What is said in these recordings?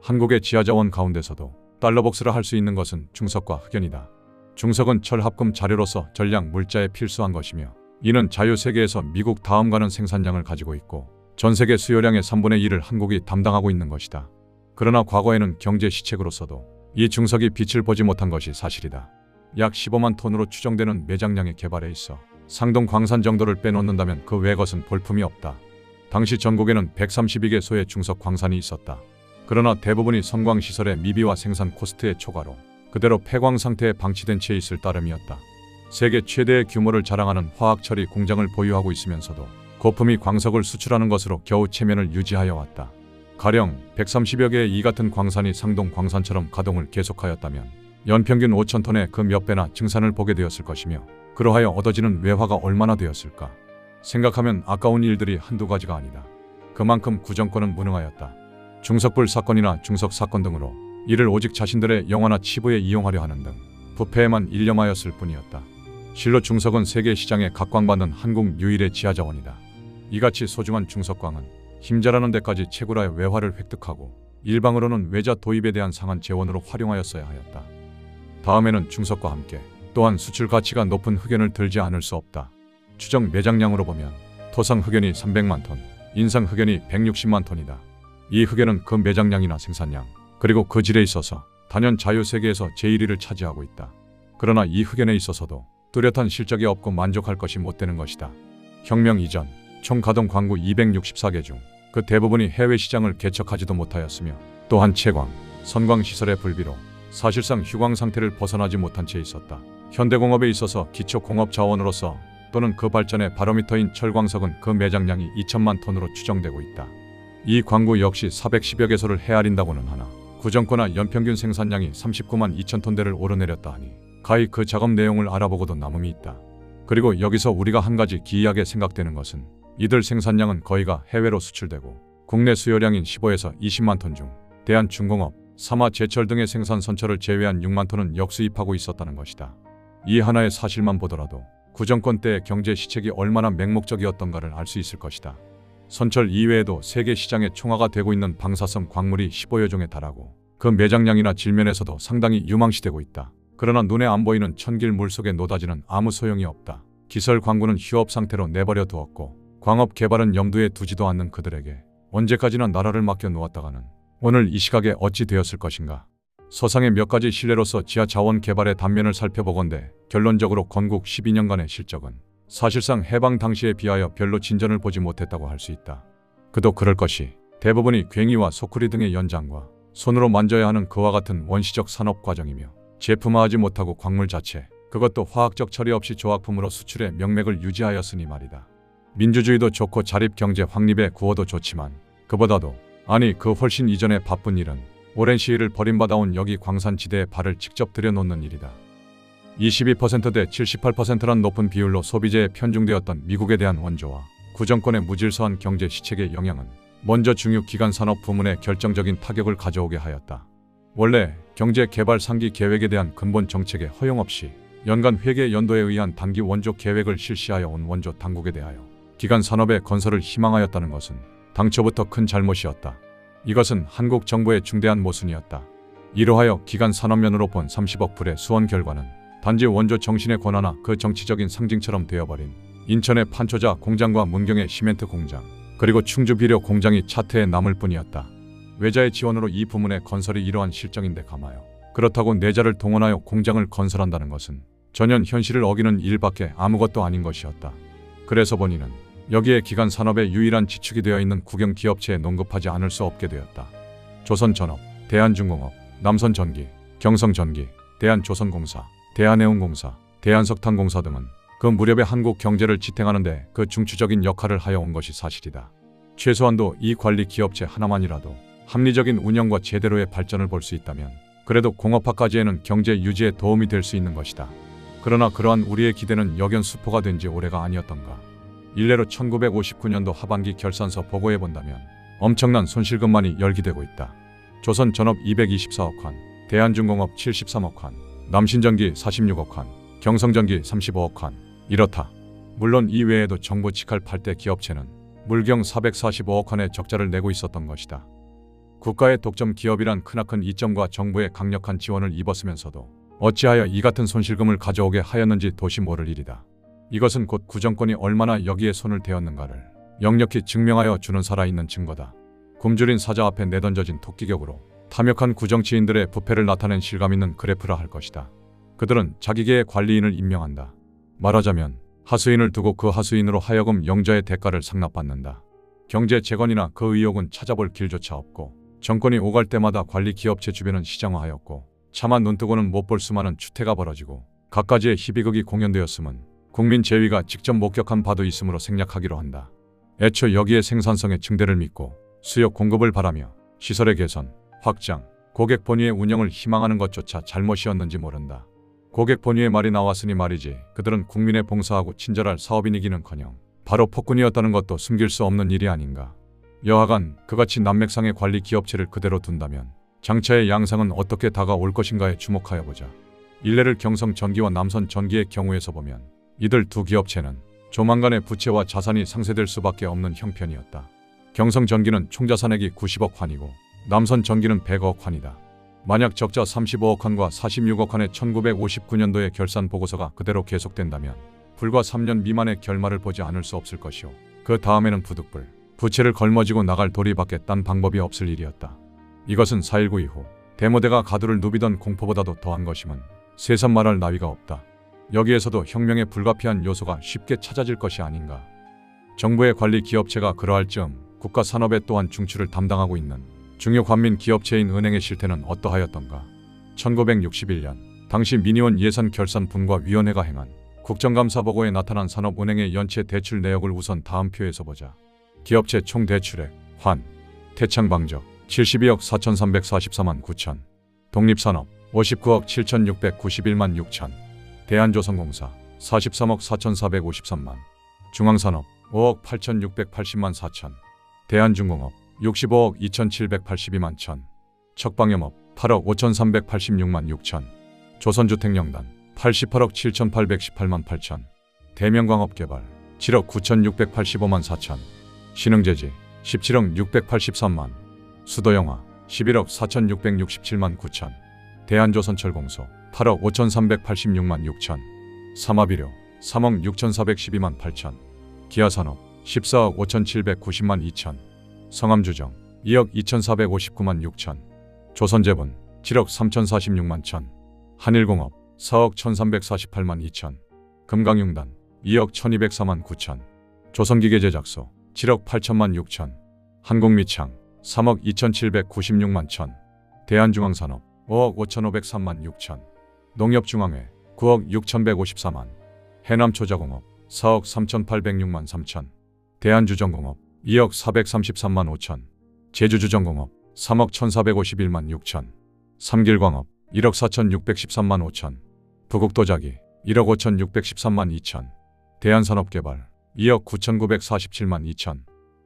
한국의 지하자원 가운데서도 달러복스를 할 수 있는 것은 중석과 흑연이다. 중석은 철합금 자료로서 전략 물자에 필수한 것이며 이는 자유세계에서 미국 다음 가는 생산량을 가지고 있고 전세계 수요량의 3분의 1을 한국이 담당하고 있는 것이다. 그러나 과거에는 경제 시책으로서도 이 중석이 빛을 보지 못한 것이 사실이다. 약 15만 톤으로 추정되는 매장량의 개발에 있어 상동 광산 정도를 빼놓는다면 그 외 것은 볼품이 없다. 당시 전국에는 132개소의 중석 광산이 있었다. 그러나 대부분이 선광시설의 미비와 생산 코스트의 초과로 그대로 폐광 상태에 방치된 채 있을 따름이었다. 세계 최대의 규모를 자랑하는 화학처리 공장을 보유하고 있으면서도 고품위 광석을 수출하는 것으로 겨우 체면을 유지하여 왔다. 가령 130여 개의 이 같은 광산이 상동 광산처럼 가동을 계속하였다면 연평균 5,000톤의 그 몇 배나 증산을 보게 되었을 것이며 그러하여 얻어지는 외화가 얼마나 되었을까. 생각하면 아까운 일들이 한두 가지가 아니다. 그만큼 구정권은 무능하였다. 중석불 사건이나 중석 사건 등으로 이를 오직 자신들의 영화나 치부에 이용하려 하는 등 부패에만 일념하였을 뿐이었다. 실로 중석은 세계 시장에 각광받는 한국 유일의 지하자원이다. 이같이 소중한 중석광은 힘자라는 데까지 채굴하여 외화를 획득하고 일방으로는 외자 도입에 대한 상한 재원으로 활용하였어야 하였다. 다음에는 중석과 함께 또한 수출 가치가 높은 흑연을 들지 않을 수 없다. 추정 매장량으로 보면 토상 흑연이 300만 톤, 인상 흑연이 160만 톤이다. 이 흑연은 그 매장량이나 생산량 그리고 그 질에 있어서 단연 자유세계에서 제1위를 차지하고 있다. 그러나 이 흑연에 있어서도 뚜렷한 실적이 없고 만족할 것이 못 되는 것이다. 혁명 이전 총 가동 광구 264개 중 그 대부분이 해외 시장을 개척하지도 못하였으며 또한 채광, 선광 시설의 불비로 사실상 휴광 상태를 벗어나지 못한 채 있었다. 현대공업에 있어서 기초공업 자원으로서 또는 그 발전의 바로미터인 철광석은 그 매장량이 2천만 톤으로 추정되고 있다. 이 광구 역시 410여 개소를 헤아린다고는 하나 구정권화 연평균 생산량이 39만 2천 톤대를 오르내렸다 하니 가히 그 작업 내용을 알아보고도 남음이 있다. 그리고 여기서 우리가 한 가지 기이하게 생각되는 것은 이들 생산량은 거의가 해외로 수출되고 국내 수요량인 15에서 20만 톤 중 대한중공업, 사마 제철 등의 생산 선처를 제외한 6만 톤은 역수입하고 있었다는 것이다. 이 하나의 사실만 보더라도 구정권 때의 경제 시책이 얼마나 맹목적이었던가를 알 수 있을 것이다. 선철 이외에도 세계 시장에 총화가 되고 있는 방사성 광물이 15여 종에 달하고 그 매장량이나 질면에서도 상당히 유망시되고 있다. 그러나 눈에 안 보이는 천길 물속의 노다지는 아무 소용이 없다. 기설 광구는 휴업 상태로 내버려 두었고 광업 개발은 염두에 두지도 않는 그들에게 언제까지나 나라를 맡겨 놓았다가는 오늘 이 시각에 어찌 되었을 것인가. 서상의 몇 가지 신뢰로서 지하 자원 개발의 단면을 살펴보건대 결론적으로 건국 12년간의 실적은 사실상 해방 당시에 비하여 별로 진전을 보지 못했다고 할 수 있다. 그도 그럴 것이 대부분이 괭이와 소쿠리 등의 연장과 손으로 만져야 하는 그와 같은 원시적 산업 과정이며 제품화하지 못하고 광물 자체, 그것도 화학적 처리 없이 조합품으로 수출의 명맥을 유지하였으니 말이다. 민주주의도 좋고 자립경제 확립의 구호도 좋지만 그보다도 아니 그 훨씬 이전의 바쁜 일은 오랜 시일을 버림받아온 여기 광산지대에 발을 직접 들여놓는 일이다. 22%대 78%란 높은 비율로 소비재에 편중되었던 미국에 대한 원조와 구정권의 무질서한 경제 시책의 영향은 먼저 중유기관 산업 부문에 결정적인 타격을 가져오게 하였다. 원래 경제 개발 상기 계획에 대한 근본 정책에 허용 없이 연간 회계 연도에 의한 단기 원조 계획을 실시하여 온 원조 당국에 대하여 기관 산업의 건설을 희망하였다는 것은 당초부터 큰 잘못이었다. 이것은 한국 정부의 중대한 모순이었다. 이러하여 기관 산업면으로 본 30억 불의 수원 결과는 단지 원조 정신의 권한화 그 정치적인 상징처럼 되어버린 인천의 판초자 공장과 문경의 시멘트 공장 그리고 충주 비료 공장이 차트에 남을 뿐이었다. 외자의 지원으로 이 부문의 건설이 이러한 실정인데 감하여 그렇다고 내자를 동원하여 공장을 건설한다는 것은 전혀 현실을 어기는 일밖에 아무것도 아닌 것이었다. 그래서 본인은 여기에 기관 산업의 유일한 지축이 되어 있는 국영 기업체에 농급하지 않을 수 없게 되었다. 조선전업, 대한중공업, 남선전기, 경성전기, 대한조선공사, 대한해운공사, 대한석탄공사 등은 그 무렵에 한국 경제를 지탱하는데 그 중추적인 역할을 하여 온 것이 사실이다. 최소한도 이 관리 기업체 하나만이라도 합리적인 운영과 제대로의 발전을 볼 수 있다면 그래도 공업화까지에는 경제 유지에 도움이 될 수 있는 것이다. 그러나 그러한 우리의 기대는 역연수포가 된 지 오래가 아니었던가. 일례로 1959년도 하반기 결산서 보고해 본다면 엄청난 손실금만이 열기되고 있다. 조선전업 224억 원, 대한중공업 73억 원, 남신전기 46억 원, 경성전기 35억 원. 이렇다. 물론 이 외에도 정부 직할 8대 기업체는 물경 445억 원의 적자를 내고 있었던 것이다. 국가의 독점 기업이란 크나큰 이점과 정부의 강력한 지원을 입었으면서도 어찌하여 이 같은 손실금을 가져오게 하였는지 도시 모를 일이다. 이것은 곧 구정권이 얼마나 여기에 손을 대었는가를 역력히 증명하여 주는 살아있는 증거다. 굶주린 사자 앞에 내던져진 토끼격으로 탐욕한 구정치인들의 부패를 나타낸 실감있는 그래프라 할 것이다. 그들은 자기계의 관리인을 임명한다. 말하자면 하수인을 두고 그 하수인으로 하여금 영자의 대가를 상납받는다. 경제 재건이나 그 의욕은 찾아볼 길조차 없고 정권이 오갈 때마다 관리 기업체 주변은 시장화하였고 차마 눈뜨고는 못 볼 수많은 추태가 벌어지고 갖가지의 희비극이 공연되었음은 국민 재위가 직접 목격한 바도 있으므로 생략하기로 한다. 애초 여기에 생산성의 증대를 믿고 수요 공급을 바라며 시설의 개선, 확장, 고객 본위의 운영을 희망하는 것조차 잘못이었는지 모른다. 고객 본위의 말이 나왔으니 말이지 그들은 국민에 봉사하고 친절할 사업인이기는커녕 바로 폭군이었다는 것도 숨길 수 없는 일이 아닌가. 여하간 그같이 난맥상의 관리 기업체를 그대로 둔다면 장차의 양상은 어떻게 다가올 것인가에 주목하여 보자. 일례를 경성전기와 남선전기의 경우에서 보면 이들 두 기업체는 조만간의 부채와 자산이 상쇄될 수밖에 없는 형편이었다. 경성전기는 총자산액이 90억 환이고 남선전기는 100억 환이다. 만약 적자 35억 환과 46억 환의 1959년도의 결산 보고서가 그대로 계속된다면 불과 3년 미만의 결말을 보지 않을 수 없을 것이오. 그 다음에는 부득불 부채를 걸머지고 나갈 도리밖에 딴 방법이 없을 일이었다. 이것은 4.19 이후 대모대가 가두를 누비던 공포보다도 더한 것임은 세상 말할 나위가 없다. 여기에서도 혁명의 불가피한 요소가 쉽게 찾아질 것이 아닌가. 정부의 관리 기업체가 그러할 즈음 국가 산업에 또한 중추를 담당하고 있는 중요 관민 기업체인 은행의 실태는 어떠하였던가. 1961년 당시 미니원 예산결산분과 위원회가 행한 국정감사 보고에 나타난 산업은행의 연체 대출 내역을 우선 다음 표에서 보자. 기업체 총 대출액, 환, 태창방적 72억 4,344만 9천, 독립산업 59억 7,691만 6천, 대한조선공사 43억 4,453만, 중앙산업 5억 8,680만 4천, 대한중공업 65억 2,782만 천, 척방염업 8억 5,386만 6천, 조선주택영단 88억 7,818만 8천, 대명광업개발 7억 9,685만 4천, 신흥재지 17억 683만, 수도영화 11억 4,667만 9천, 대한조선철공소 8억 5,386만 6천, 삼합의료 3억 6,412만 8천, 기아산업 14억 5,790만 2천, 성암주정 2억 2,459만 6천, 조선재본 7억 3,046만 천, 한일공업 4억 1,348만 2천, 금강융단 2억 1,204만 9천, 조선기계제작소 7억 8천만 6천, 한국미창 3억 2,796만 천, 대한중앙산업 5억 5,503만 6천, 농협중앙회 9억 6,154만, 해남초자공업 4억 3,806만 3천, 대한주정공업 2억 433만 5천, 제주주정공업 3억 1,451만 6천, 삼길광업 1억 4,613만 5천, 부국도자기 1억 5,613만 2천, 대한산업개발 2억 9,947만 2천,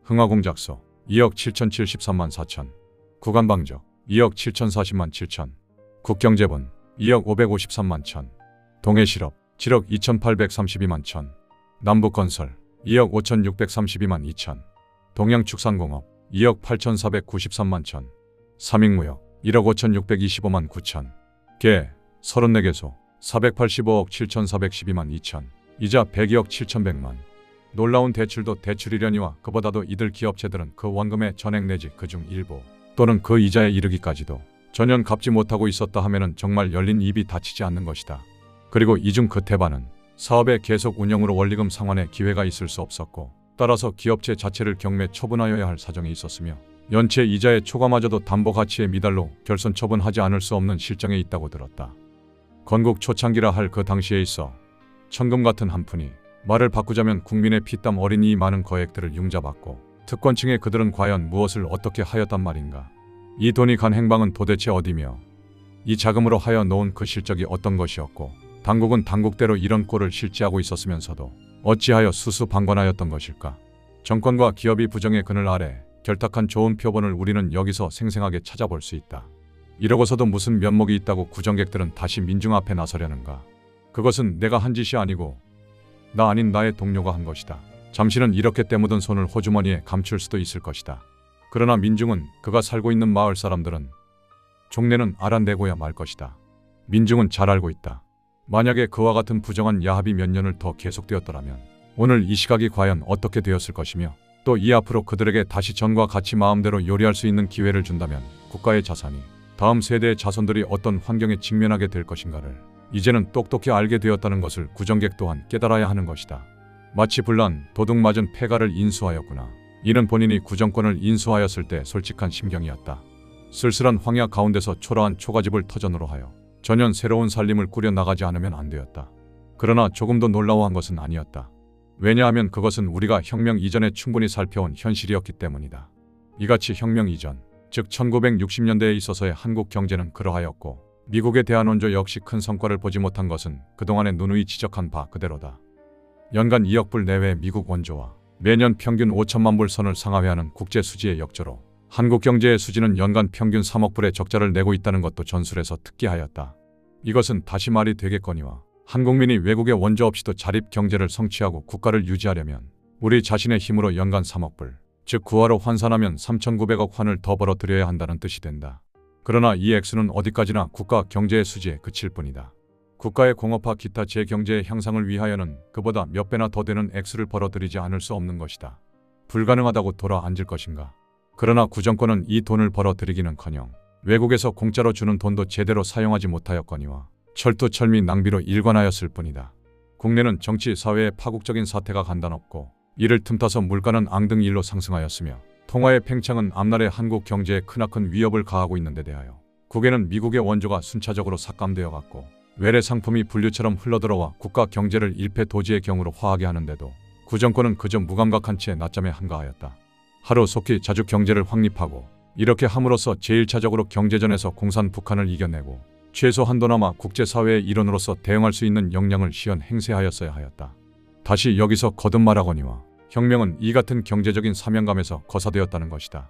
흥화공작소 2억 7,073만 4천, 구간방적 2억 7,040만 7천, 국경재본 2억 553만 천, 동해실업 7억 2,832만 천, 남북건설 2억 5,632만 2천, 동양축산공업 2억 8,493만 천, 삼익무역 1억 5,625만 9천, 개 34개소 485억 7,412만 2천, 이자 102억 7,100만. 놀라운 대출도 대출이려니와 그보다도 이들 기업체들은 그 원금의 전액 내지 그중 일부 또는 그 이자에 이르기까지도 전혀 갚지 못하고 있었다 하면은 정말 열린 입이 닫히지 않는 것이다. 그리고 이중 그 대반은 사업의 계속 운영으로 원리금 상환에 기회가 있을 수 없었고 따라서 기업체 자체를 경매 처분하여야 할 사정이 있었으며 연체 이자의 초과마저도 담보 가치의 미달로 결손 처분하지 않을 수 없는 실정에 있다고 들었다. 건국 초창기라 할 그 당시에 있어 천금 같은 한 푼이 말을 바꾸자면 국민의 피땀 어린 이 많은 거액들을 융자받고 특권층의 그들은 과연 무엇을 어떻게 하였단 말인가. 이 돈이 간 행방은 도대체 어디며 이 자금으로 하여 놓은 그 실적이 어떤 것이었고 당국은 당국대로 이런 꼴을 실지하고 있었으면서도 어찌하여 수수방관하였던 것일까. 정권과 기업이 부정의 그늘 아래 결탁한 좋은 표본을 우리는 여기서 생생하게 찾아볼 수 있다. 이러고서도 무슨 면목이 있다고 구정객들은 다시 민중 앞에 나서려는가. 그것은 내가 한 짓이 아니고 나 아닌 나의 동료가 한 것이다. 잠시는 이렇게 때묻은 손을 호주머니에 감출 수도 있을 것이다. 그러나 민중은, 그가 살고 있는 마을 사람들은, 종래는 알아내고야 말 것이다. 민중은 잘 알고 있다. 만약에 그와 같은 부정한 야합이 몇 년을 더 계속되었더라면 오늘 이 시각이 과연 어떻게 되었을 것이며, 또 이 앞으로 그들에게 다시 전과 같이 마음대로 요리할 수 있는 기회를 준다면 국가의 자산이 다음 세대의 자손들이 어떤 환경에 직면하게 될 것인가를 이제는 똑똑히 알게 되었다는 것을 구정객 또한 깨달아야 하는 것이다. 마치 불난 도둑맞은 폐가를 인수하였구나. 이는 본인이 구정권을 인수하였을 때 솔직한 심경이었다. 쓸쓸한 황야 가운데서 초라한 초가집을 터전으로 하여 전혀 새로운 살림을 꾸려 나가지 않으면 안 되었다. 그러나 조금도 놀라워한 것은 아니었다. 왜냐하면 그것은 우리가 혁명 이전에 충분히 살펴온 현실이었기 때문이다. 이같이 혁명 이전, 즉 1960년대에 있어서의 한국 경제는 그러하였고, 미국의 대한원조 역시 큰 성과를 보지 못한 것은 그동안에 누누이 지적한 바 그대로다. 연간 2억 불 내외의 미국 원조와 매년 평균 5천만 불 선을 상하회하는 국제 수지의 역조로 한국 경제의 수지는 연간 평균 3억 불의 적자를 내고 있다는 것도 전술에서 특기하였다. 이것은 다시 말이 되겠거니와 한국민이 외국의 원조 없이도 자립 경제를 성취하고 국가를 유지하려면 우리 자신의 힘으로 연간 3억 불, 즉 구화로 환산하면 3,900억 환을 더 벌어들여야 한다는 뜻이 된다. 그러나 이 액수는 어디까지나 국가 경제의 수지에 그칠 뿐이다. 국가의 공업화 기타 재경제의 향상을 위하여는 그보다 몇 배나 더 되는 액수를 벌어들이지 않을 수 없는 것이다. 불가능하다고 돌아앉을 것인가? 그러나 구정권은 이 돈을 벌어들이기는커녕 외국에서 공짜로 주는 돈도 제대로 사용하지 못하였거니와 철두철미 낭비로 일관하였을 뿐이다. 국내는 정치, 사회에 파국적인 사태가 간단없고 이를 틈타서 물가는 앙등일로 상승하였으며 통화의 팽창은 앞날의 한국 경제에 크나큰 위협을 가하고 있는 데 대하여 국외는 미국의 원조가 순차적으로 삭감되어 갔고 외래 상품이 분류처럼 흘러들어와 국가 경제를 일패도지의 경우로 화하게 하는데도 구정권은 그저 무감각한 채 낮잠에 한가하였다. 하루 속히 자주 경제를 확립하고 이렇게 함으로써 제1차적으로 경제전에서 공산 북한을 이겨내고 최소 한도나마 국제사회의 일원으로서 대응할 수 있는 역량을 시현 행세하였어야 하였다. 다시 여기서 거듭 말하거니와 혁명은 이 같은 경제적인 사명감에서 거사되었다는 것이다.